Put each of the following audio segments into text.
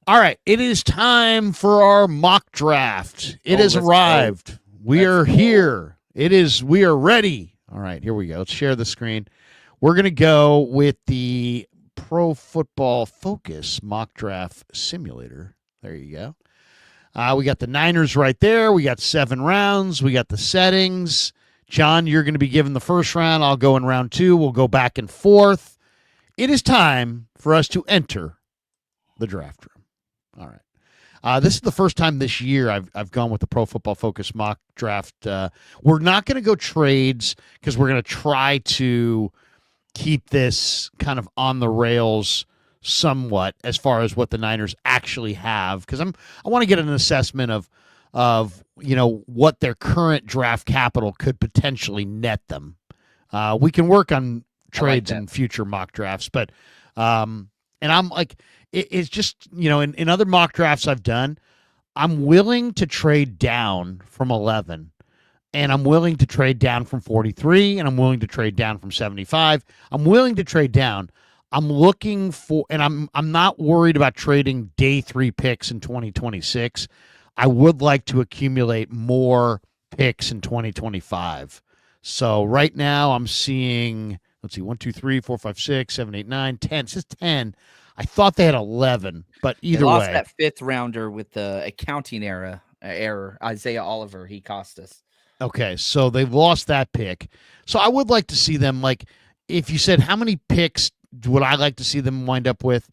All right, it is time for our mock draft. It Oh, has let's go. arrived. We Let's are go. here. We are ready. All right, here we go. Let's share the screen. We're going to go with the Pro Football Focus mock draft simulator. There you go. We got the Niners right there. We got 7 rounds. We got the settings. John, you're going to be given the first round. I'll go in round 2. We'll go back and forth. It is time for us to enter the draft room. All right. This is the first time this year I've gone with the Pro Football Focus mock draft. We're not going to go trades because we're going to try to keep this kind of on the rails somewhat as far as what the Niners actually have, because I want to get an assessment of what their current draft capital could potentially net them. We can work on trades in future mock drafts, but and I'm like, it's just, in other mock drafts I've done, I'm willing to trade down from 11, and I'm willing to trade down from 43, and I'm willing to trade down from 75. I'm willing to trade down. I'm looking for, and I'm not worried about trading day 3 picks in 2026. I would like to accumulate more picks in 2025. So right now I'm seeing, let's see, 1, 2, 3, 4, 5, 6, 7, 8, 9, 10. It says 10. I thought they had 11, but either they lost way. that 5th rounder with the accounting error. Isaiah Oliver, he cost us. Okay, so they've lost that pick. So I would like to see them, like, if you said how many picks would I like to see them wind up with,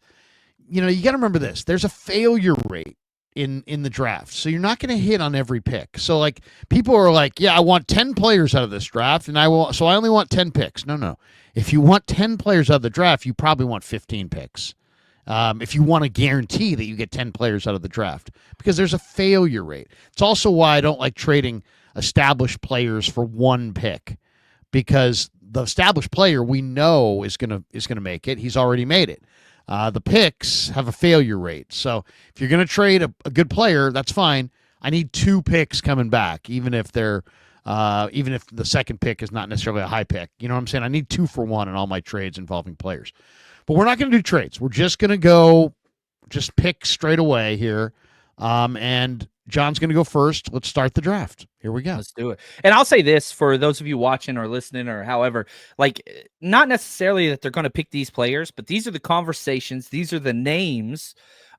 you got to remember this. There's a failure rate in the draft. So you're not going to hit on every pick. So like people are like, yeah, I want 10 players out of this draft and I only want 10 picks. No. If you want 10 players out of the draft, you probably want 15 picks. If you want to guarantee that you get 10 players out of the draft, because there's a failure rate. It's also why I don't like trading established players for one pick, because the established player we know is gonna make it. He's already made it. The picks have a failure rate. So if you're going to trade a good player, that's fine. I need 2 picks coming back, even if the second pick is not necessarily a high pick. You know what I'm saying? I need 2 for 1 in all my trades involving players. But we're not going to do trades. We're just going to go just pick straight away here. And John's going to go first. Let's start the draft. Here we go. Let's do it. And I'll say this for those of you watching or listening or however, like, not necessarily that they're going to pick these players, but these are the conversations. These are the names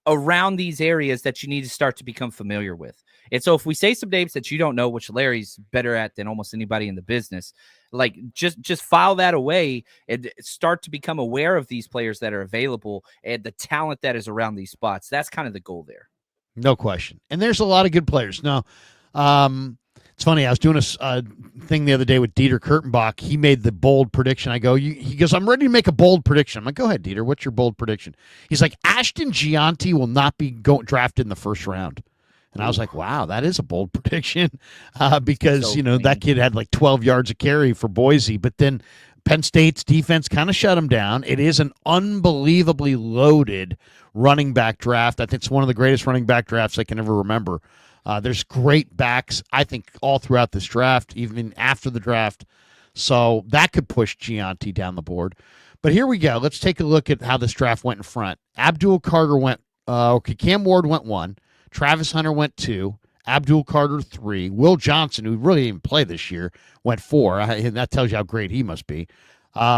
around these areas that you need to start to become familiar with. And so if we say some names that you don't know, which Larry's better at than almost anybody in the business, like just file that away and start to become aware of these players that are available and the talent that is around these spots. That's kind of the goal there. No question. And there's a lot of good players. Now, it's funny. I was doing a thing the other day with Dieter Kurtenbach. He made the bold prediction. He goes, I'm ready to make a bold prediction. I'm like, go ahead, Dieter. What's your bold prediction? He's like, Ashton Gianti will not be drafted in the first round. And I was like, wow, that is a bold prediction, because, that kid had like 12 yards of carry for Boise. But then Penn State's defense kind of shut him down. It is an unbelievably loaded running back draft. I think it's one of the greatest running back drafts I can ever remember. There's great backs, I think, all throughout this draft, even after the draft. So that could push Gianti down the board. But here we go. Let's take a look at how this draft went in front. Abdul Carter went, Cam Ward went 1. Travis Hunter went 2. Abdul Carter 3. Will Johnson, who really didn't play this year, went 4. That tells you how great he must be.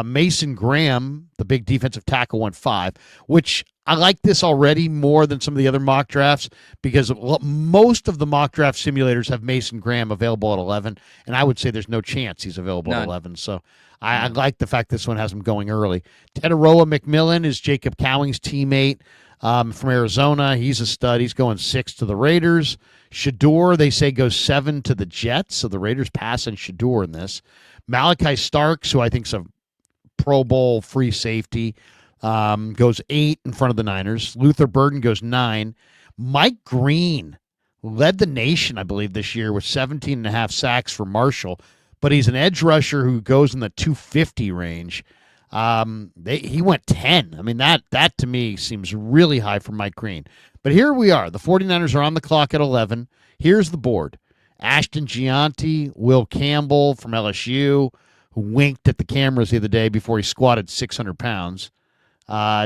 Mason Graham, the big defensive tackle, went 5, which I like this already more than some of the other mock drafts, because most of the mock draft simulators have Mason Graham available at 11, and I would say there's no chance he's available at 11. So I like the fact this one has him going early. Teteroa McMillan is Jacob Cowing's teammate from Arizona. He's a stud. He's going 6 to the Raiders. Shador, they say, goes 7 to the Jets, so the Raiders pass on Shador in this. Malachi Starks, who I think is a Pro Bowl free safety, goes 8 in front of the Niners. Luther Burden goes 9. Mike Green led the nation, I believe, this year with 17.5 sacks for Marshall, but he's an edge rusher who goes in the 250 range. He went 10. I mean, that to me seems really high for Mike Green. But here we are. The 49ers are on the clock at 11. Here's the board. Ashton Gianti, Will Campbell from LSU, who winked at the cameras the other day before he squatted 600 pounds.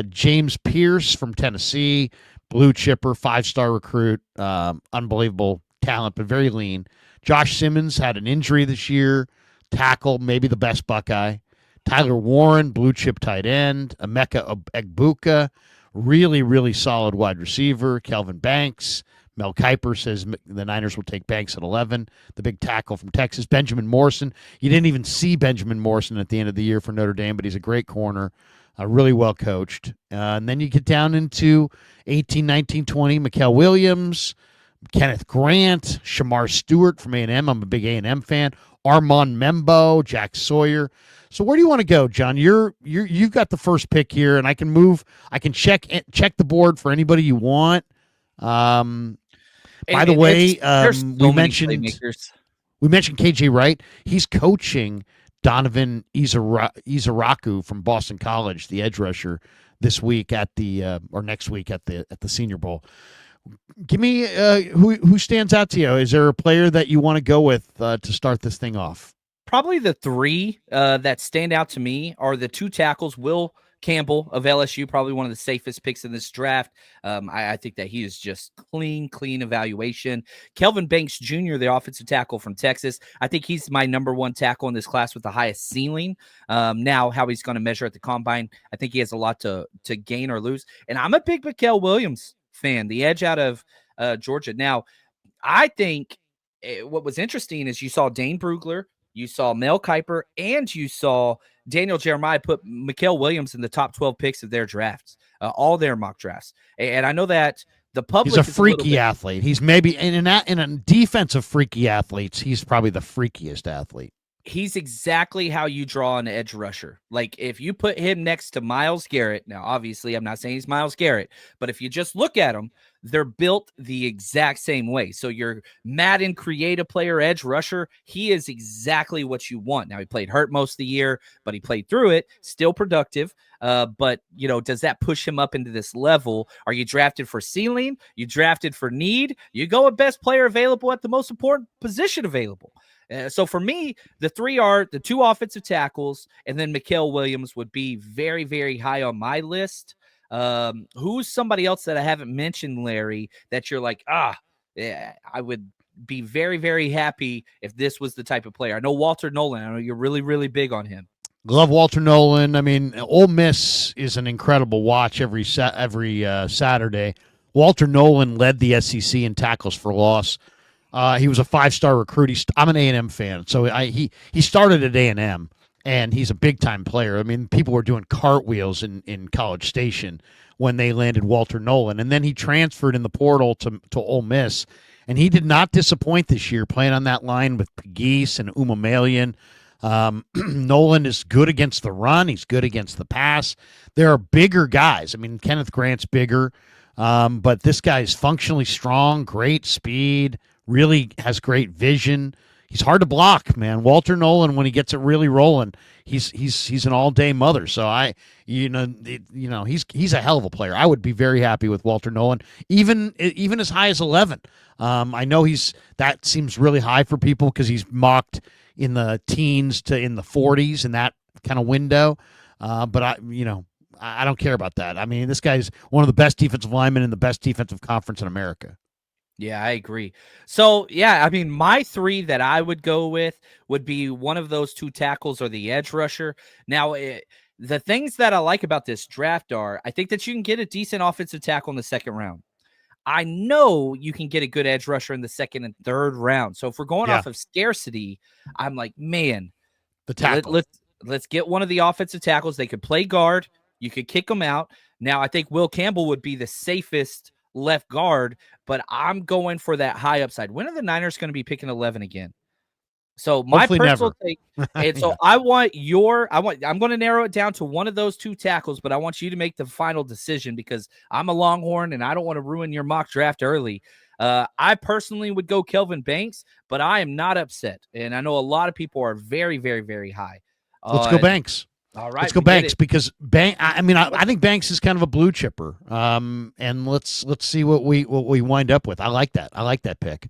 James Pierce from Tennessee, blue chipper, 5-star recruit, unbelievable talent, but very lean. Josh Simmons had an injury this year, tackle, maybe the best Buckeye. Tyler Warren, blue chip tight end. Emeka Egbuka, really, really solid wide receiver. Kelvin Banks. Mel Kiper says the Niners will take Banks at 11. The big tackle from Texas. Benjamin Morrison. You didn't even see Benjamin Morrison at the end of the year for Notre Dame, but he's a great corner, really well coached. And then you get down into 18, 19, 20. Mikael Williams, Kenneth Grant, Shamar Stewart from A&M. I'm a big A&M fan. Armand Membo, Jack Sawyer. So where do you want to go, John? You've got the first pick here, and I can move. I can check the board for anybody you want. By the way, there's so many playmakers. We mentioned KJ Wright. He's coaching Donovan Izaraku from Boston College, the edge rusher, this week at the or next week at the Senior Bowl. Give me who stands out to you. Is there a player that you want to go with to start this thing off? Probably the three that stand out to me are the two tackles. Will Campbell of LSU, probably one of the safest picks in this draft. I think that he is just clean evaluation. Kelvin Banks Jr., the offensive tackle from Texas. I think he's my number one tackle in this class with the highest ceiling. Now, how he's going to measure at the combine, I think he has a lot to gain or lose. And I'm a big Mikael Williams fan, the edge out of Georgia. Now, I think what was interesting is you saw Dane Brugler, you saw Mel Kiper, and you saw Daniel Jeremiah put Mikael Williams in the top 12 picks of their drafts, all their mock drafts. And I know that the public he's a freaky athlete. He's maybe in a defense of freaky athletes, he's probably the freakiest athlete. He's exactly how you draw an edge rusher. Like if you put him next to Myles Garrett, now obviously I'm not saying he's Myles Garrett, but if you just look at them, they're built the exact same way. So your Madden creative player edge rusher, he is exactly what you want. Now he played hurt most of the year, but he played through it, still productive. But does that push him up into this level? Are you drafted for ceiling? You drafted for need? You go with best player available at the most important position available. So for me, the three are the two offensive tackles, and then Mikael Williams would be very, very high on my list. Who's somebody else that I haven't mentioned, Larry, that you're like, yeah, I would be very, very happy if this was the type of player. I know Walter Nolan. I know you're really, really big on him. Love Walter Nolan. I mean, Ole Miss is an incredible watch every Saturday. Walter Nolan led the SEC in tackles for loss. He was a 5-star recruit. I'm an A&M fan, so he started at A&M, and he's a big-time player. I mean, people were doing cartwheels in College Station when they landed Walter Nolan, and then he transferred in the portal to Ole Miss, and he did not disappoint this year playing on that line with Pegues and Umamalian. Nolan is good against the run. He's good against the pass. There are bigger guys. I mean, Kenneth Grant's bigger, but this guy is functionally strong, great speed, really has great vision. He's hard to block, man. Walter Nolan, when he gets it really rolling, he's an all-day mother. So he's a hell of a player. I would be very happy with Walter Nolan, even as high as 11. I know that seems really high for people because he's mocked in the teens to in the 40s in that kind of window. But I don't care about that. I mean, this guy's one of the best defensive linemen in the best defensive conference in America. Yeah, I agree. So, yeah, I mean, my three that I would go with would be one of those two tackles or the edge rusher. Now, the things that I like about this draft are I think that you can get a decent offensive tackle in the second round. I know you can get a good edge rusher in the second and third round. So if we're going off of scarcity, I'm like, man, the tackle. Let's get one of the offensive tackles. They could play guard. You could kick them out. Now, I think Will Campbell would be the safest left guard, but I'm going for that high upside. When are the Niners going to be picking 11 again? So my Hopefully personal never. take, and so I'm going to narrow it down to one of those two tackles, but I want you to make the final decision because I'm a Longhorn and I don't want to ruin your mock draft early. I personally would go Kelvin Banks, but I am not upset. And I know a lot of people are very, very, very high. Let's go Banks. All right, let's go Banks because I think Banks is kind of a blue chipper. And let's see what we wind up with. I like that. I like that pick.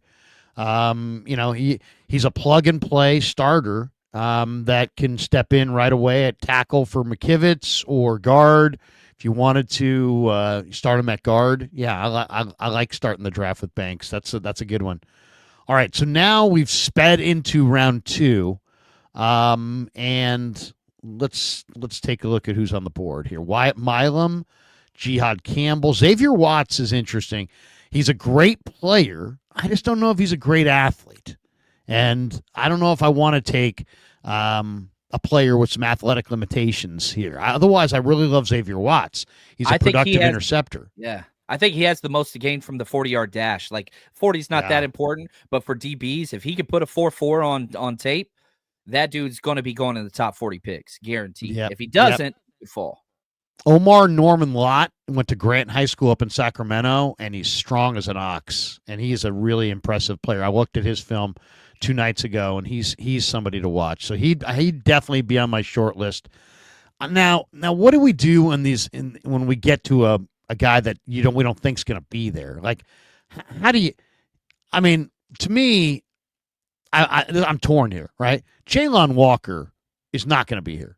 He's a plug and play starter that can step in right away at tackle for McKivitz or guard. If you wanted to start him at guard, yeah, I like starting the draft with Banks. That's a good one. All right, so now we've sped into round two, and let's take a look at who's on the board here. Wyatt Milam, Jihad Campbell, Xavier Watts is interesting. He's a great player. I just don't know if he's a great athlete, and I don't know if I want to take a player with some athletic limitations here. Otherwise, I really love Xavier Watts. He's a I think he productive has. interceptor. Yeah. I think he has the most to gain from the 40-yard dash. Like 40 is not that Yeah, important, but for DBs, if he could put a 4.4 on tape, that dude's going to be going in the top 40 picks, guaranteed. yep, If he yep. doesn't, he fall. Omar Norman Lott went to Grant High School up in Sacramento, and he's strong as an ox, and he's a really impressive player. I looked at his film 2 nights ago, and he's somebody to watch. So he'd definitely be on my short list. Now, what do we do when we get to a guy that we don't think's going to be there? Like, how do you? I mean, to me, I'm torn here. Right, Jalen Walker is not going to be here.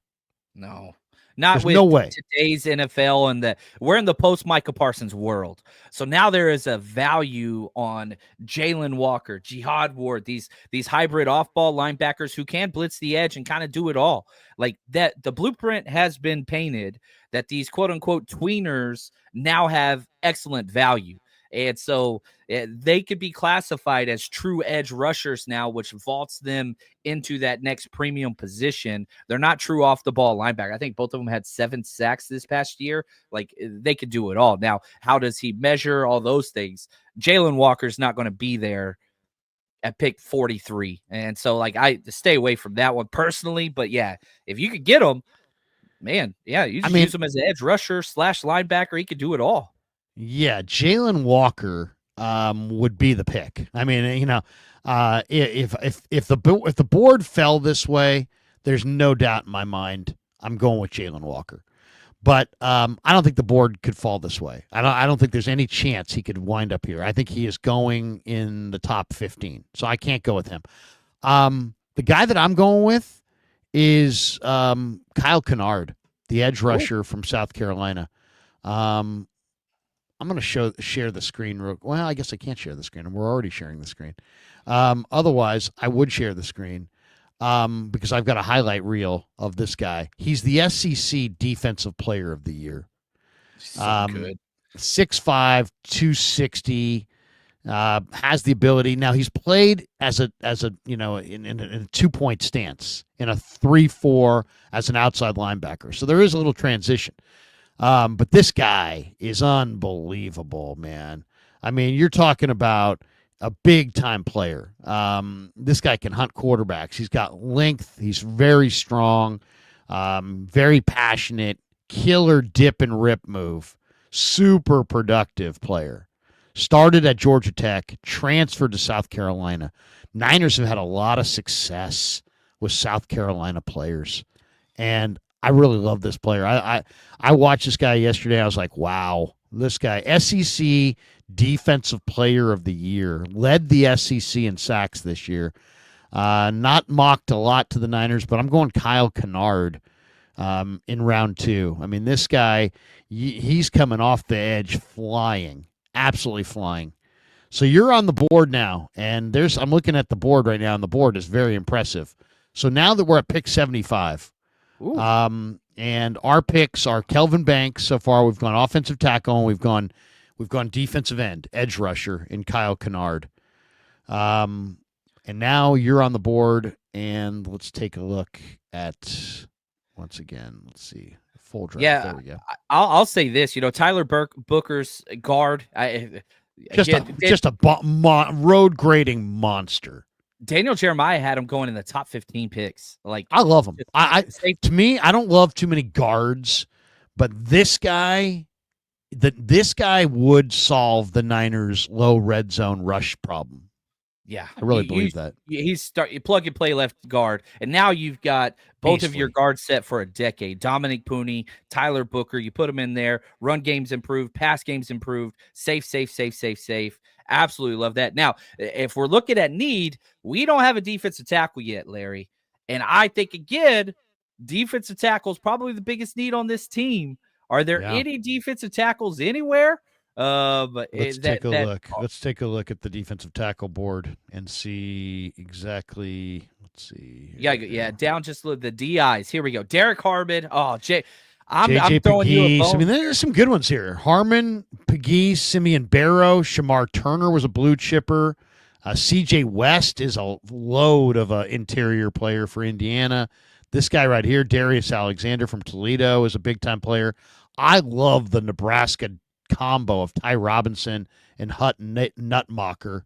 No. Not There's with no way. today's NFL and we're in the post Micah Parsons world. So now there is a value on Jalen Walker, Jihad Ward, these hybrid off-ball linebackers who can blitz the edge and kind of do it all. Like that, the blueprint has been painted that these quote unquote tweeners now have excellent value. And so they could be classified as true edge rushers now, which vaults them into that next premium position. They're not true off the ball linebacker. I think both of them had 7 sacks this past year. Like they could do it all. Now, how does he measure all those things? Jalen Walker's not going to be there at pick 43. And so like I stay away from that one personally. But yeah, if you could get him, man, yeah, you just use him as an edge rusher / linebacker. He could do it all. Yeah, Jalen Walker would be the pick. I mean, if the board fell this way, there's no doubt in my mind I'm going with Jalen Walker. But I don't think the board could fall this way. I don't think there's any chance he could wind up here. I think he is going in the top 15, so I can't go with him. The guy that I'm going with is Kyle Kennard, the edge rusher from South Carolina. I'm going to share the screen. Well, I guess I can't share the screen, and we're already sharing the screen. Otherwise, I would share the screen because I've got a highlight reel of this guy. He's the SEC Defensive Player of the Year. So good. 6'5", 260. Has the ability. Now he's played as a in a 2-point stance in a 3-4 as an outside linebacker. So there is a little transition. But this guy is unbelievable, man. I mean, you're talking about a big-time player. This guy can hunt quarterbacks. He's got length. He's very strong, very passionate, killer dip and rip move. Super productive player. Started at Georgia Tech, transferred to South Carolina. Niners have had a lot of success with South Carolina players. And I really love this player. I watched this guy yesterday. I was like, wow, this guy, SEC Defensive Player of the Year, led the SEC in sacks this year. Not mocked a lot to the Niners, but I'm going Kyle Kennard in round 2. I mean, this guy, he's coming off the edge flying, absolutely flying. So you're on the board now, and I'm looking at the board right now, and the board is very impressive. So now that we're at pick 75, and our picks are Kelvin Banks. So far, we've gone offensive tackle, and we've gone defensive end, edge rusher in Kyle Kennard. And now you're on the board, and let's take a look at once again. Let's see, full draft. Yeah, there we go. I'll say this. Tyler Booker's guard. Just a road grading monster. Daniel Jeremiah had him going in the top 15 picks. Like I love him. To me, I don't love too many guards, but this guy would solve the Niners' low red zone rush problem. Yeah, I really believe that. You plug and play left guard, and now you've got both of your guards set for a decade. Dominic Pooney, Tyler Booker. You put them in there. Run game's improved. Pass game's improved. Safe. Absolutely love that. Now, if we're looking at need, we don't have a defensive tackle yet, Larry. And I think, again, defensive tackle is probably the biggest need on this team. Are there Yeah. any defensive tackles anywhere? Let's That take a that look. Let's take a look at the defensive tackle board and see exactly. Let's see. Here yeah, we yeah, go. down just look the DIs. Here we go. Derek Harmon. Oh, Jay, I'm JJ throwing you a Pegues. I bone mean, there's some good ones here. Harmon, Pegues, Simeon Barrow, Shamar Turner was a blue chipper. CJ West is a load of an interior player for Indiana. This guy right here, Darius Alexander from Toledo, is a big time player. I love the Nebraska combo of Ty Robinson and Nutmacher.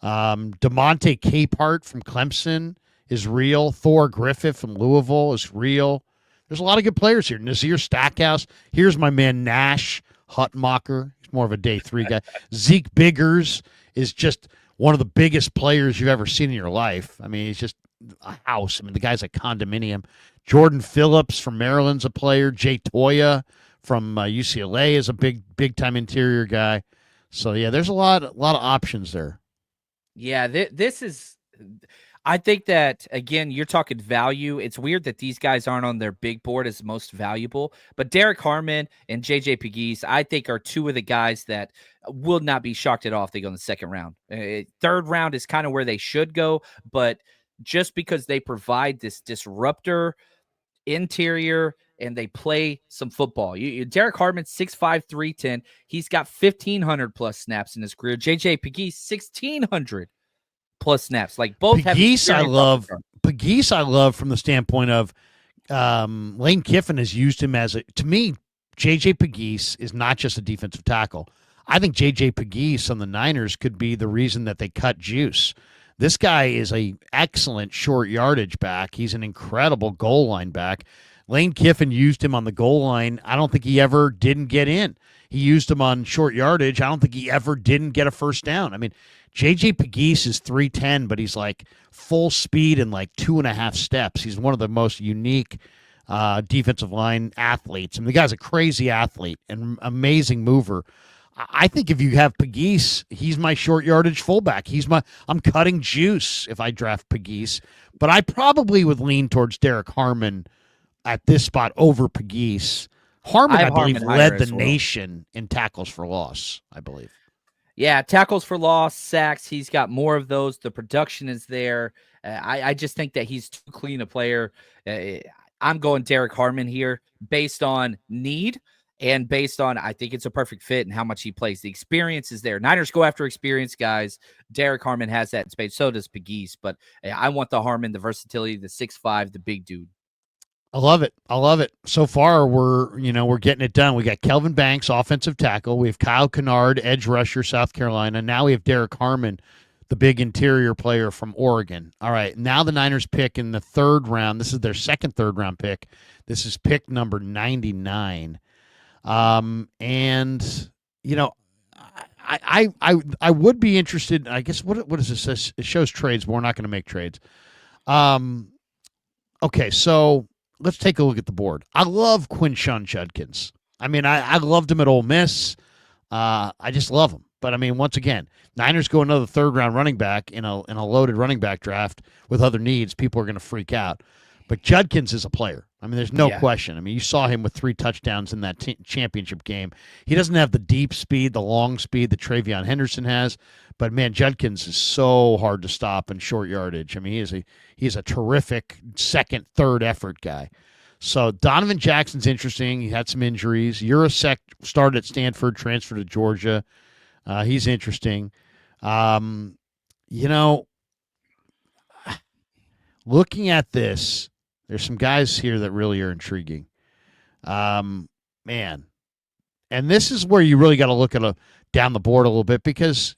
DeMonte Capehart from Clemson is real. Thor Griffith from Louisville is real. There's a lot of good players here. Nazir Stackhouse. Here's my man Nash Hutmacher. He's more of a day three guy. Zeke Biggers is just one of the biggest players you've ever seen in your life. I mean, he's just a house. I mean, the guy's a condominium. Jordan Phillips from Maryland's a player. Jay Toya from UCLA is a big time interior guy. So yeah, there's a lot of options there. Yeah, this is. I think that again, you're talking value. It's weird that these guys aren't on their big board as most valuable, but Derek Harmon and JJ Pegues, I think, are two of the guys that will not be shocked at all if they go in the second round. Third round is kind of where they should go, but just because they provide this disruptor interior and they play some football. Derek Harmon, 6'5", 310. He's got 1,500 plus snaps in his career. JJ Pegues, 1,600 plus snaps. Like both have Pegues, I experience love. Pegues, I love from the standpoint of Lane Kiffin has used him as to me, JJ Pegues is not just a defensive tackle. I think JJ Pegues on the Niners could be the reason that they cut Juice. This guy is a excellent short yardage back. He's an incredible goal line back. Lane Kiffin used him on the goal line. I don't think he ever didn't get in. He used him on short yardage. I don't think he ever didn't get a first down. I mean, JJ Pegues is 310, but he's like full speed in like 2.5 steps. He's one of the most unique defensive line athletes. I mean, the guy's a crazy athlete and amazing mover. I think if you have Pegues, he's my short yardage fullback. I'm cutting Juice if I draft Pegues, but I probably would lean towards Derek Harmon at this spot over Pegues. Harmon, I believe, led the nation in tackles for loss, I believe. Yeah, tackles for loss, sacks. He's got more of those. The production is there. I just think that he's too clean a player. I'm going Derek Harmon here based on need and based on I think it's a perfect fit and how much he plays. The experience is there. Niners go after experienced guys. Derek Harmon has that in space. So does Pegues. But I want the Harmon, the versatility, the 6'5", the big dude. I love it. I love it. So far, we're getting it done. We got Kelvin Banks, offensive tackle. We have Kyle Kennard, edge rusher, South Carolina. Now we have Derek Harmon, the big interior player from Oregon. All right, now the Niners pick in the third round. This is their second third-round pick. This is pick number 99. And I would be interested. I guess what is this? It shows trades, but we're not going to make trades. Okay, so let's take a look at the board. I love Quinshon Judkins. I mean, I loved him at Ole Miss. I just love him. But I mean, once again, Niners go another third-round running back in a loaded running back draft with other needs. People are going to freak out. But Judkins is a player. I mean, there's no question. I mean, you saw him with 3 touchdowns in that championship game. He doesn't have the deep speed, the long speed that Travion Henderson has. But man, Judkins is so hard to stop in short yardage. I mean, he's a terrific second, third effort guy. So Donovan Jackson's interesting. He had some injuries. Urasek started at Stanford, transferred to Georgia. He's interesting. Looking at this, there's some guys here that really are intriguing. Man. And this is where you really got to look at down the board a little bit because,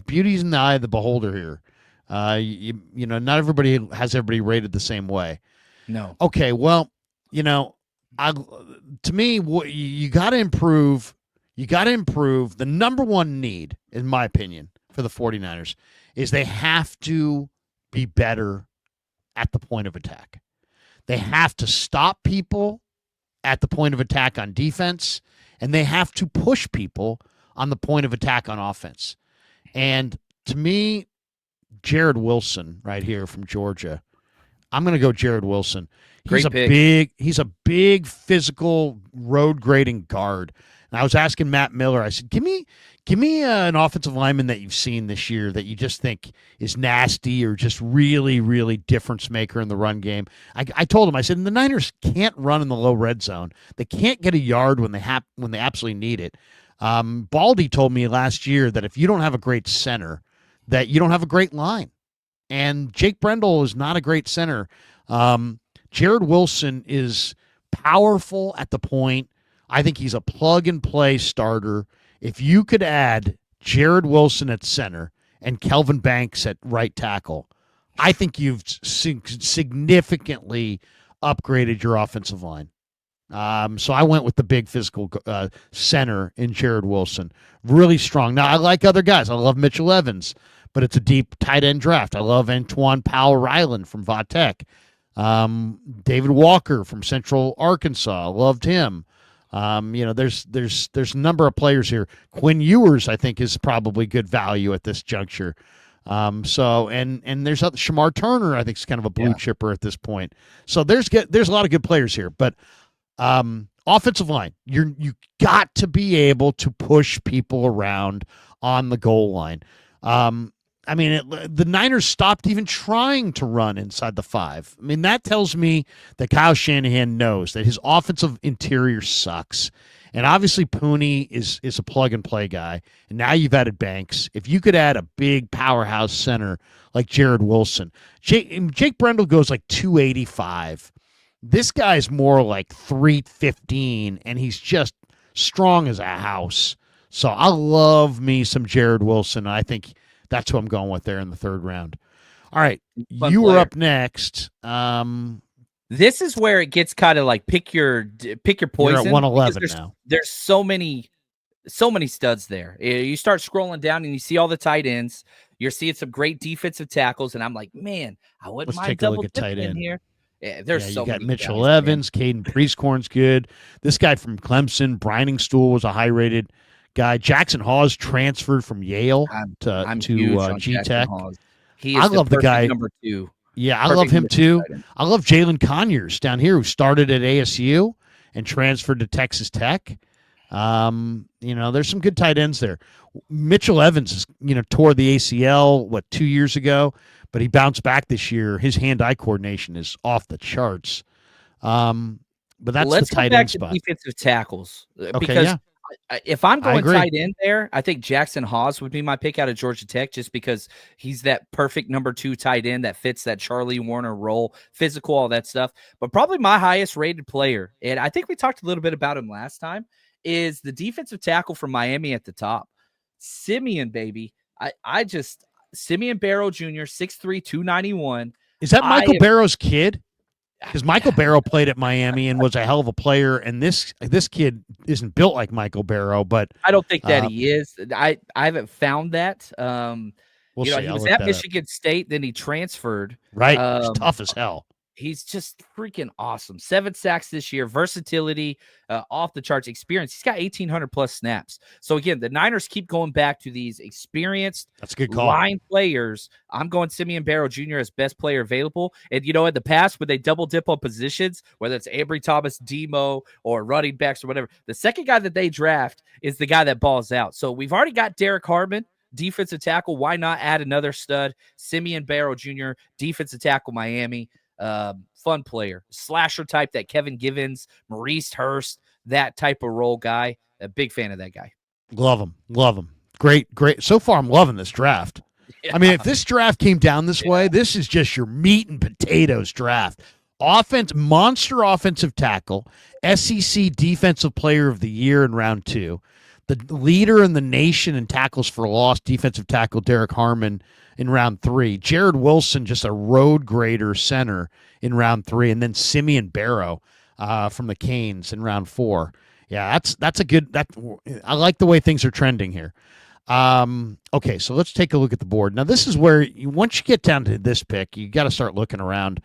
beauty's in the eye of the beholder here. Not everybody has everybody rated the same way. No. Okay, well, to me, you got to improve. You got to improve. The number one need, in my opinion, for the 49ers is they have to be better at the point of attack. They have to stop people at the point of attack on defense, and they have to push people on the point of attack on offense. And to me, Jared Wilson right here from Georgia, I'm going to go Jared Wilson. Great pick. He's a big physical road grading guard. And I was asking Matt Miller. I said, give me an offensive lineman that you've seen this year that you just think is nasty or just really, really difference maker in the run game. I told him, I said, the Niners can't run in the low red zone. They can't get a yard when they absolutely need it. Baldy told me last year that if you don't have a great center, that you don't have a great line. And Jake Brendel is not a great center. Jared Wilson is powerful at the point. I think he's a plug and play starter. If you could add Jared Wilson at center and Kelvin Banks at right tackle, I think you've significantly upgraded your offensive line. So I went with the big physical center in Jared Wilson. Really strong. Now, I like other guys. I love Mitchell Evans, but it's a deep tight end draft. I love Antoine Powell-Ryland from Vatech. David Walker from Central Arkansas. I loved him. There's a number of players here. Quinn Ewers, I think, is probably good value at this juncture. And there's Shamar Turner, I think, is kind of a blue chipper at this point. So there's a lot of good players here, but offensive line, you got to be able to push people around on the goal line. The Niners stopped even trying to run inside the 5. I mean, that tells me that Kyle Shanahan knows that his offensive interior sucks. And obviously, Pooney is a plug-and-play guy. And now you've added Banks. If you could add a big powerhouse center like Jared Wilson. Jake Brendel goes like 285. This guy's more like 315, and he's just strong as a house. So I love me some Jared Wilson. I think that's who I'm going with there in the 3rd round. All right, you were up next. This is where it gets kind of like pick your poison. You're at 111 now. There's so many studs there. You start scrolling down and you see all the tight ends. You're seeing some great defensive tackles, and I'm like, man, I wouldn't mind double dipping in here. Yeah, there's so many. You got Mitchell Evans, Caden Priestcorn's good. This guy from Clemson, Briningstool, was a high-rated guy. Jackson Hawes transferred from Yale to G Tech. I love the guy number 2. Yeah, I love him too. I love Jalen Conyers down here, who started at ASU and transferred to Texas Tech. There's some good tight ends there. Mitchell Evans tore the ACL 2 years ago, but he bounced back this year. His hand-eye coordination is off the charts. But that's the tight end spot. Defensive tackles, because if I'm going tight end there, I think Jackson Hawes would be my pick out of Georgia Tech, just because he's that perfect number 2 tight end that fits that Charlie Warner role, physical, all that stuff. But probably my highest rated player, and I think we talked a little bit about him last time, is the defensive tackle from Miami at the top. Simeon, baby. Simeon Barrow Jr., 6'3", 291. Is that Michael Barrow's kid? Because Michael Barrow played at Miami and was a hell of a player, and this kid isn't built like Michael Barrow, but I don't think that he is. I haven't found that. He was at Michigan State, then he transferred. Right, he's tough as hell. He's just freaking awesome. 7 sacks this year, versatility, off the charts, experience. He's got 1,800 plus snaps. So again, the Niners keep going back to these experienced line players. I'm going Simeon Barrow Jr. as best player available. And in the past, when they double dip on positions, whether it's Ambry Thomas, Demo, or running backs or whatever, the second guy that they draft is the guy that balls out. So we've already got Derek Harmon, defensive tackle. Why not add another stud? Simeon Barrow Jr., defensive tackle, Miami. Fun player, slasher type, that Kevin Givens, Maurice Hurst, that type of role guy. A big fan of that guy. Love him. Great. So far, I'm loving this draft. Yeah. I mean, if this draft came down this way, this is just your meat and potatoes draft. Monster offensive tackle, SEC Defensive Player of the Year in round 2. The leader in the nation in tackles for loss, defensive tackle Derek Harmon in round 3. Jared Wilson, just a road grader center in round 3. And then Simeon Barrow from the Canes in round 4. Yeah, that's a good – I like the way things are trending here. Okay, so let's take a look at the board. Now, this is where once you get down to this pick, you got to start looking around.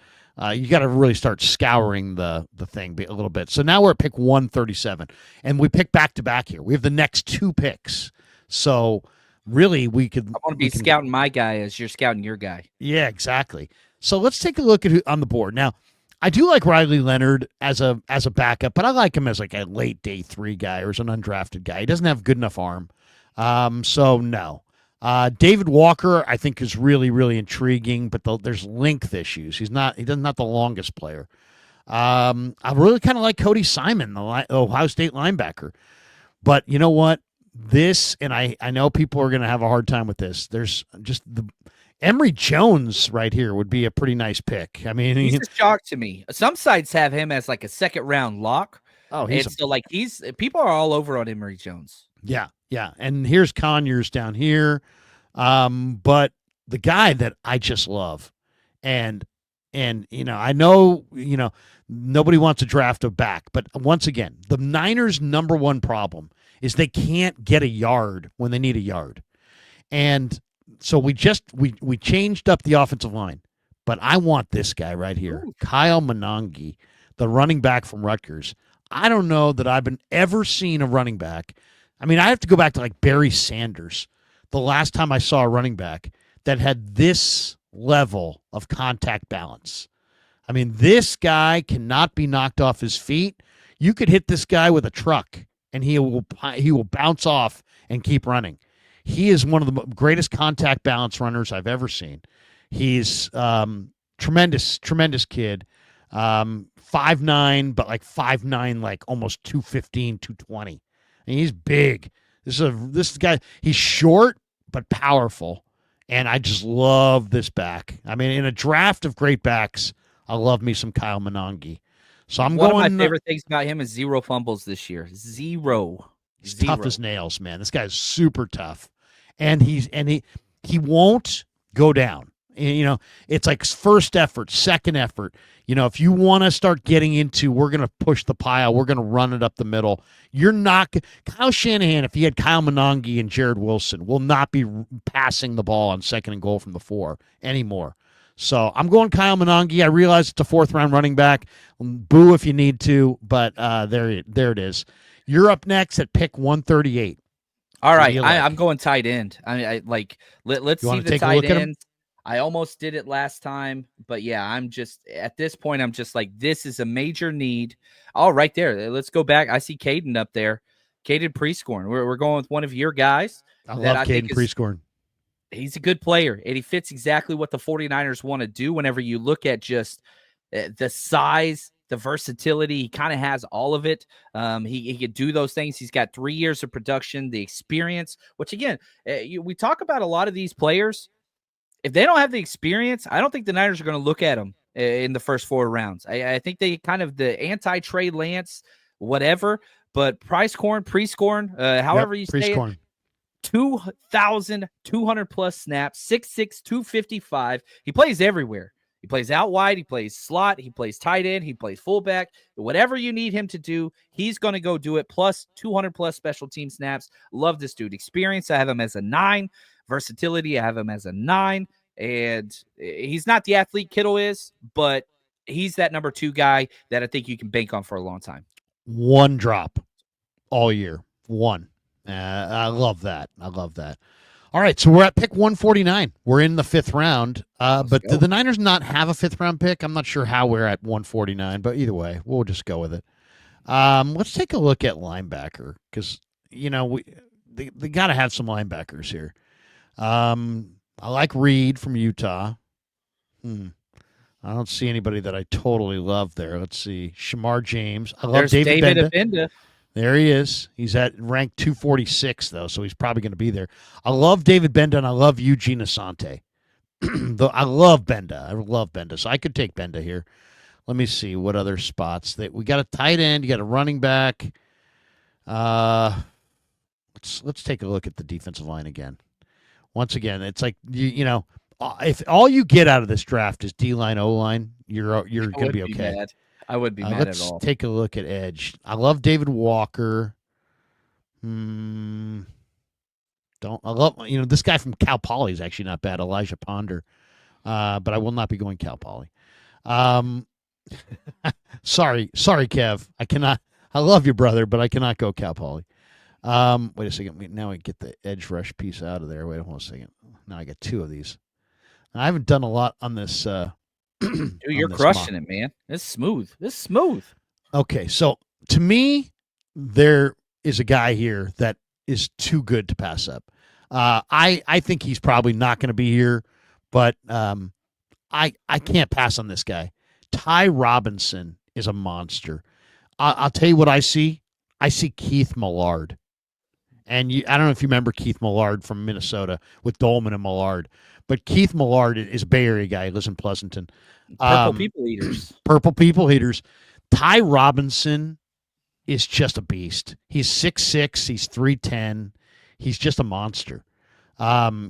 You got to really start scouring the thing a little bit. So now we're at pick 137, and we pick back-to-back here. We have the next 2 picks. So – really, I want to be scouting my guy as you're scouting your guy. Yeah, exactly. So let's take a look at who on the board now. I do like Riley Leonard as a backup, but I like him as like a late day 3 guy or as an undrafted guy. He doesn't have good enough arm, so no. David Walker, I think, is really really intriguing, but there's length issues. He doesn't not the longest player. I really kind of like Cody Simon, the Ohio State linebacker. But you know what? This, and I know people are going to have a hard time with this. There's just the Emory Jones right here would be a pretty nice pick. I mean, He's a shock to me. Some sites have him as like a second round lock. oh, And so like he's people are all over on Emory Jones. yeah, yeah. And here's Conyers down here. But the guy that I just love, and I know nobody wants to draft a back, but once again, the Niners' number one problem is they can't get a yard when they need a yard, and so we changed up the offensive line, but I want this guy right here, Ooh. Kyle Monangi, the running back from Rutgers. I don't know that I've been ever seen a running back. I mean, I have to go back to like Barry Sanders, the last time I saw a running back that had this level of contact balance. I mean, this guy cannot be knocked off his feet. You could hit this guy with a truck, and he will bounce off and keep running. He is one of the greatest contact balance runners I've ever seen. He's tremendous, tremendous kid. 5'9", but like 5'9", like almost 215, 220. And he's big. This guy. He's short but powerful, and I just love this back. I mean, in a draft of great backs, I love me some Kyle Monangi. So I'm One going. of my favorite things about him is 0 fumbles this year. Zero. He's tough as nails, man. This guy's super tough, and he won't go down. It's like first effort, second effort. If you want to start getting into, we're going to push the pile, we're going to run it up the middle. You're not Kyle Shanahan. If he had Kyle Monangi and Jared Wilson, will not be passing the ball on second and goal from the 4 anymore. So I'm going Kyle Monangi. I realize it's a 4th round running back. Boo if you need to, but there it is. You're up next at pick 138. All right, I'm going tight end. Let's see the tight end. I almost did it last time, but yeah, I'm just at this point. I'm just like, this is a major need. Oh, right there. Let's go back. I see Caden up there. Caden Prescorn. We're going with one of your guys. I love Caden Prescorn. He's a good player, and he fits exactly what the 49ers want to do. Whenever you look at just the size, the versatility, he kind of has all of it. He could do those things. He's got 3 years of production, the experience, which again, we talk about a lot of these players. If they don't have the experience, I don't think the Niners are going to look at them in the first 4 rounds. I think they kind of the anti-Trey Lance, whatever. But Prescorn, however you say it, 2,200 plus snaps, 6'6", 255. He plays everywhere. He plays out wide. He plays slot. He plays tight end. He plays fullback. Whatever you need him to do, he's going to go do it. Plus 200 plus special team snaps. Love this dude. Experience, I have him as a 9. Versatility, I have him as a 9. And he's not the athlete Kittle is, but he's that number 2 guy that I think you can bank on for a long time. 1 drop all year. 1. I love that. All right, so we're at pick 149. We're in the 5th round. But did the Niners not have a 5th round pick? I'm not sure how we're at 149, but either way, we'll just go with it. Let's take a look at linebacker because they got to have some linebackers here. I like Reed from Utah. I don't see anybody that I totally love there. Let's see. Shamar James. I love David Benda. There he is. He's at rank 246, though, so he's probably going to be there. I love David Benda, and I love Eugene Asante. I love Benda. So I could take Benda here. Let me see what other spots. We got a tight end. You got a running back. Let's take a look at the defensive line again. Once again, it's like if all you get out of this draft is D-line, O-line, you're going to be okay. I would be mad let's at all. Take a look at edge. I love David Walker. I love this guy from Cal Poly is actually not bad, Elijah Ponder. But I will not be going Cal Poly. Sorry, Kev. I cannot. I love you, brother, but I cannot go Cal Poly. Wait a second. Now I get the edge rush piece out of there. Wait a second. Now I got 2 of these. I haven't done a lot on this Dude, on you're this mock. crushing it, man. It's smooth. It's smooth. Okay, so to me, there is a guy here that is too good to pass up. I think he's probably not going to be here, but I can't pass on this guy. Ty Robinson is a monster. I'll tell you what I see. I see Keith Millard. And I don't know if you remember Keith Millard from Minnesota with Dolman and Millard, but Keith Millard is a Bay Area guy. He lives in Pleasanton. Purple Um, people eaters. Purple People Heaters. Ty Robinson is just a beast. He's 6'6", he's 310. He's just a monster.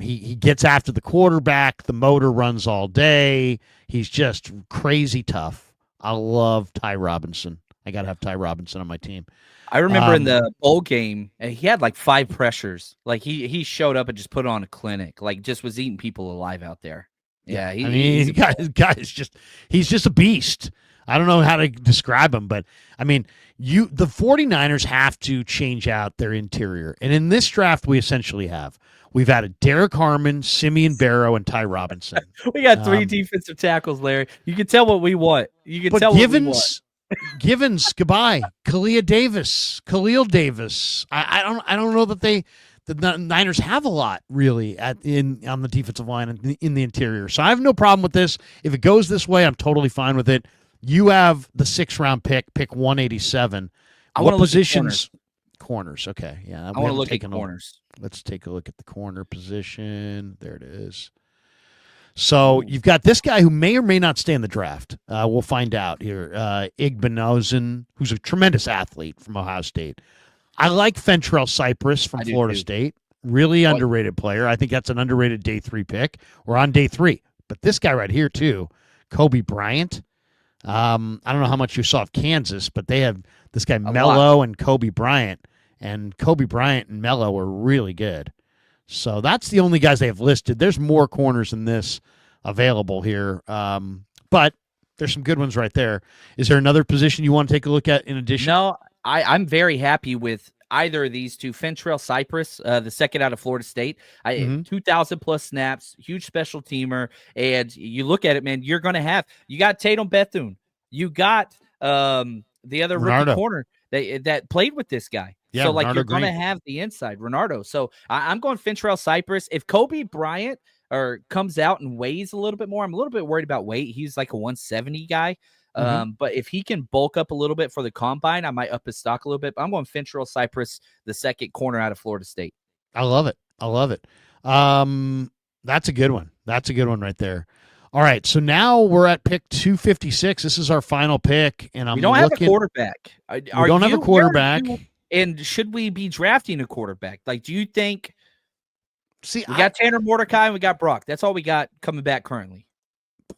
He gets after the quarterback. The motor runs all day. He's just crazy tough. I love Ty Robinson. I got to have Ty Robinson on my team. I remember in the bowl game, he had like 5 pressures. Like he showed up and just put on a clinic. Like just was eating people alive out there. Yeah, I mean, he's just a beast. I don't know how to describe him, but I mean, the 49ers have to change out their interior. And in this draft, we essentially have. We've added Derek Harmon, Simeon Barrow, and Ty Robinson. We got 3 defensive tackles, Larry. You can tell what we want. You can tell Givens, what we want. Givens, goodbye. Khalil Davis. I don't know that the Niners have a lot really on the defensive line and in the interior. So I have no problem with this. If it goes this way, I'm totally fine with it. You have the 6th round pick 187. I What want to positions? Corners. Okay, yeah. I want to look at corners. Let's take a look at the corner position. There it is. So you've got this guy who may or may not stay in the draft. We'll find out here. Igbinozen, who's a tremendous athlete from Ohio State. I like Fentrell Cypress from Florida State. Really underrated player. I think that's an underrated day 3 pick. We're on day 3. But this guy right here, too, Kobe Bryant. I don't know how much you saw of Kansas, but they have this guy Mello and Kobe Bryant. And Kobe Bryant and Mello are really good. So that's the only guys they have listed. There's more corners than this available here. But there's some good ones right there. Is there another position you want to take a look at in addition? No, I'm very happy with either of these two. Fentrell Cypress, the second out of Florida State, 2,000 plus snaps, huge special teamer. And you look at it, man, you got Tatum Bethune. You got the other rookie corner that played with this guy. Yeah, so, like, Renardo you're going to have the inside, Renardo. So, I'm going Fentrell Cypress. If Kobe Bryant comes out and weighs a little bit more, I'm a little bit worried about weight. He's like a 170 guy. But if he can bulk up a little bit for the combine, I might up his stock a little bit. But I'm going Fentrell Cypress, the second corner out of Florida State. I love it. That's a good one. That's a good one right there. All right, so now we're at pick 256. This is our final pick, and we don't have a quarterback. We don't have a quarterback. And should we be drafting a quarterback? Like, do you think? See, we got Tanner Mordecai and we got Brock. That's all we got coming back currently.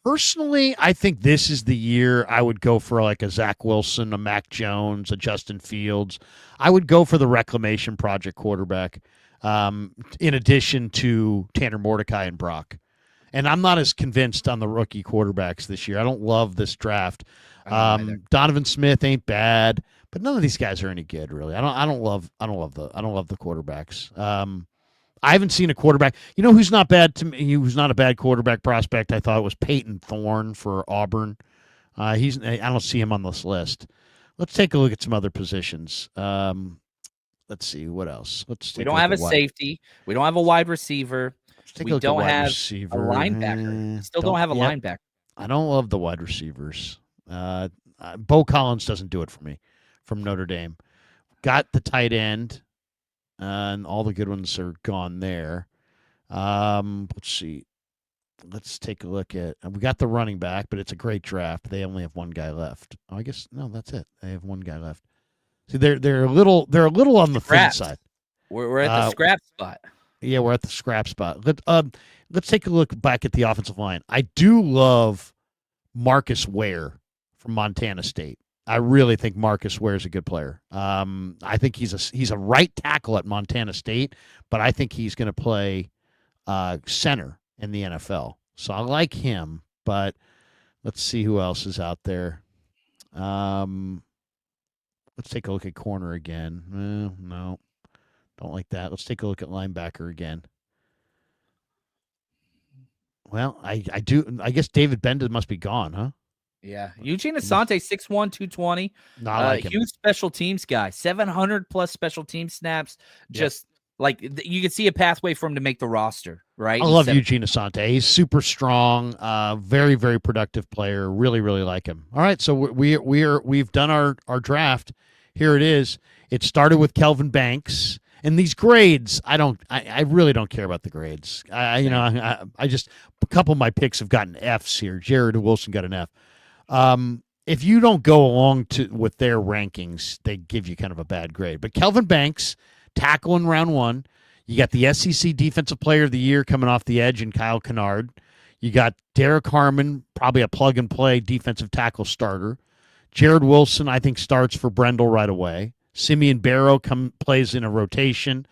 Personally, I think this is the year I would go for like a Zach Wilson, a Mac Jones, a Justin Fields. I would go for the Reclamation Project quarterback in addition to Tanner Mordecai and Brock. And I'm not as convinced on the rookie quarterbacks this year. I don't love this draft. Donovan Smith ain't bad, but none of these guys are any good, really. I don't love the quarterbacks. I haven't seen a quarterback. You know who's not bad to me? Who's not a bad quarterback prospect? I thought it was Peyton Thorne for Auburn. I don't see him on this list. Let's take a look at some other positions. Let's see what else. We don't have a safety. We don't have a wide receiver. We don't have a linebacker. Still don't have a linebacker. I don't love the wide receivers. Bo Collins doesn't do it for me from Notre Dame. Got the tight end. And all the good ones are gone there. Let's see. Let's take a look at. We got the running back, but it's a great draft. They only have one guy left. Oh, I guess no, that's it. They have one guy left. See, they're a little on the thin side. We're at the scrap spot. Yeah, we're at the scrap spot. Let's take a look back at the offensive line. I do love Marcus Ware from Montana State. I really think Marcus Ware is a good player. I think he's a right tackle at Montana State, but I think he's going to play center in the NFL. So I like him, but let's see who else is out there. Let's take a look at corner again. No, don't like that. Let's take a look at linebacker again. Well, I do. I guess David Benda must be gone, huh? Yeah. Eugene He must Asante, 6'1", 220. not like him. Huge special teams guy. 700 plus special team snaps. Yep. Just like you could see a pathway for him to make the roster, right? I And love seven. Eugene Asante. He's super strong, very very productive player. Really really like him. All right, so we've done our draft. Here it is. It started with Kelvin Banks, and these grades. I really don't care about the grades. Same. I just a couple of my picks have gotten Fs here. Jared Wilson got an F. If you don't go along with their rankings, they give you kind of a bad grade. But Kelvin Banks, tackle in round one. You got the SEC Defensive Player of the Year coming off the edge in Kyle Kennard. You got Derek Harmon, probably a plug and play defensive tackle starter. Jared Wilson, I think, starts for Brendel right away. Simeon Barrow plays in a rotation.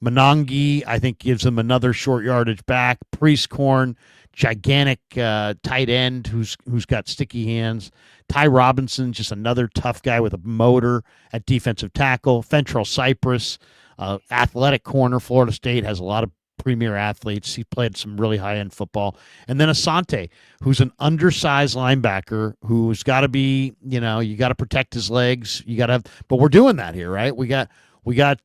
Monangi, I think, gives them another short yardage back. Priestcorn, gigantic tight end who's got sticky hands. Ty Robinson, just another tough guy with a motor at defensive tackle. Fentrell Cypress, athletic corner. Florida State has a lot of premier athletes. He played some really high end football. And then Asante, who's an undersized linebacker who's got to be, you got to protect his legs. You got to have, but we're doing that here, right? We got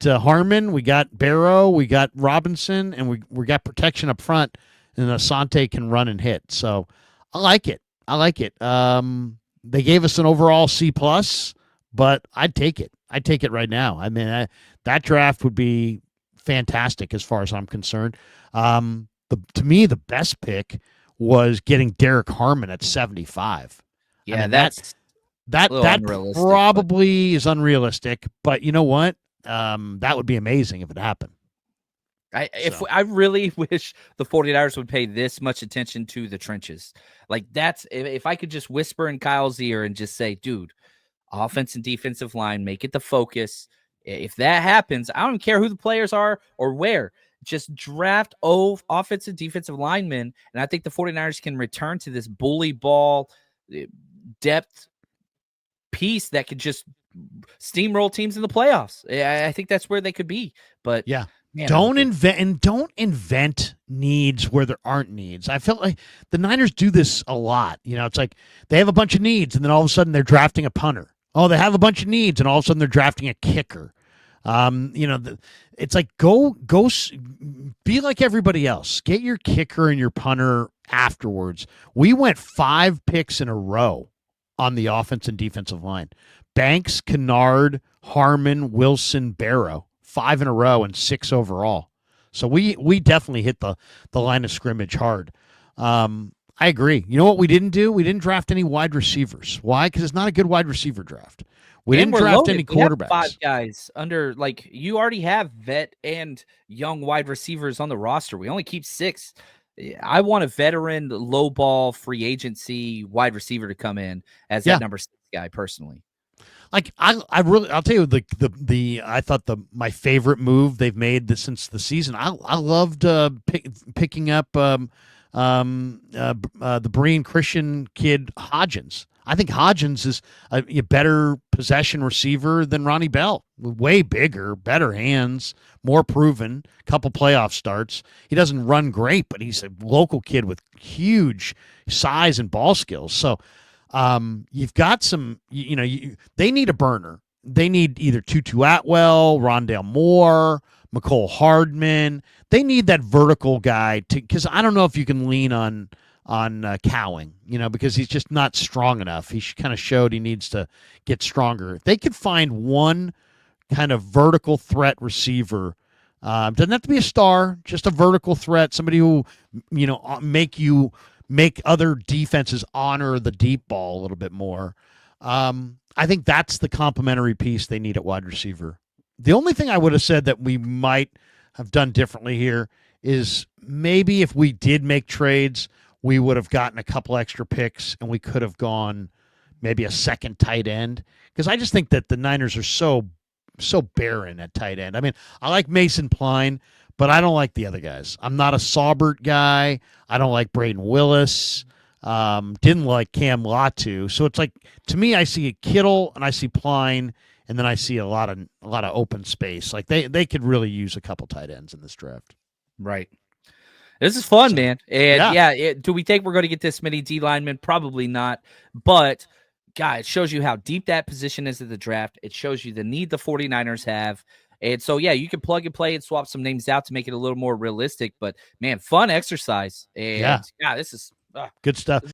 Harmon, we got Barrow, we got Robinson, and we got protection up front. And Asante can run and hit. So I like it. I like it. They gave us an overall C plus, but I'd take it. I'd take it right now. I mean, that draft would be fantastic as far as I'm concerned. To me, the best pick was getting Derek Harmon at 75. Yeah, I mean, that's that a little that unrealistic, probably is unrealistic, but you know what? That would be amazing if it happened. I really wish the 49ers would pay this much attention to the trenches. Like that's if I could just whisper in Kyle's ear and just say, dude, offense and defensive line, make it the focus. If that happens, I don't care who the players are or where. Just draft offensive defensive linemen. And I think the 49ers can return to this bully ball depth piece that could just steamroll teams in the playoffs. I think that's where they could be. But yeah. man, don't invent needs where there aren't needs. I felt like the Niners do this a lot. It's like they have a bunch of needs, and then all of a sudden they're drafting a punter. Oh, they have a bunch of needs, and all of a sudden they're drafting a kicker. It's like go be like everybody else. Get your kicker and your punter afterwards. We went 5 picks in a row on the offense and defensive line. Banks, Kennard, Harmon, Wilson, Barrow. 5 in a row and 6 overall. So we definitely hit the line of scrimmage hard. I agree. You know what we didn't do? We didn't draft any wide receivers. Why? Because it's not a good wide receiver draft. We didn't draft any quarterbacks. 5 guys under, like, you already have vet and young wide receivers on the roster. We only keep 6. I want a veteran, low ball, free agency wide receiver to come in as that number 6 guy personally. Like I'll tell you I thought my favorite move they've made since the season. I loved picking up the Berean Christian kid Hodgins. I think Hodgins is a better possession receiver than Ronnie Bell. Way bigger, better hands, more proven. Couple playoff starts. He doesn't run great, but he's a local kid with huge size and ball skills. So. You've got some, they need a burner. They need either Tutu Atwell, Rondale Moore, McCole Hardman. They need that vertical guy because I don't know if you can lean on Cowing, because he's just not strong enough. He kind of showed he needs to get stronger. If they could find one kind of vertical threat receiver, doesn't have to be a star, just a vertical threat, somebody who, make other defenses honor the deep ball a little bit more. I think that's the complementary piece they need at wide receiver. The only thing I would have said that we might have done differently here is maybe if we did make trades, we would have gotten a couple extra picks and we could have gone maybe a second tight end. Because I just think that the Niners are so barren at tight end. I mean, I like Mason Pline, but I don't like the other guys. I'm not a Saubert guy. I don't like Braden Willis. Didn't like Cam Latu. So it's like, to me, I see a Kittle and I see Pline, and then I see a lot of open space. Like they could really use a couple tight ends in this draft. Right. This is fun, So, man. And yeah. do we think we're going to get this many D linemen? Probably not. But, God, it shows you how deep that position is at the draft. It shows you the need the 49ers have. And so, yeah, you can plug and play and swap some names out to make it a little more realistic. But, man, fun exercise. And, Yeah. yeah, this is Good stuff.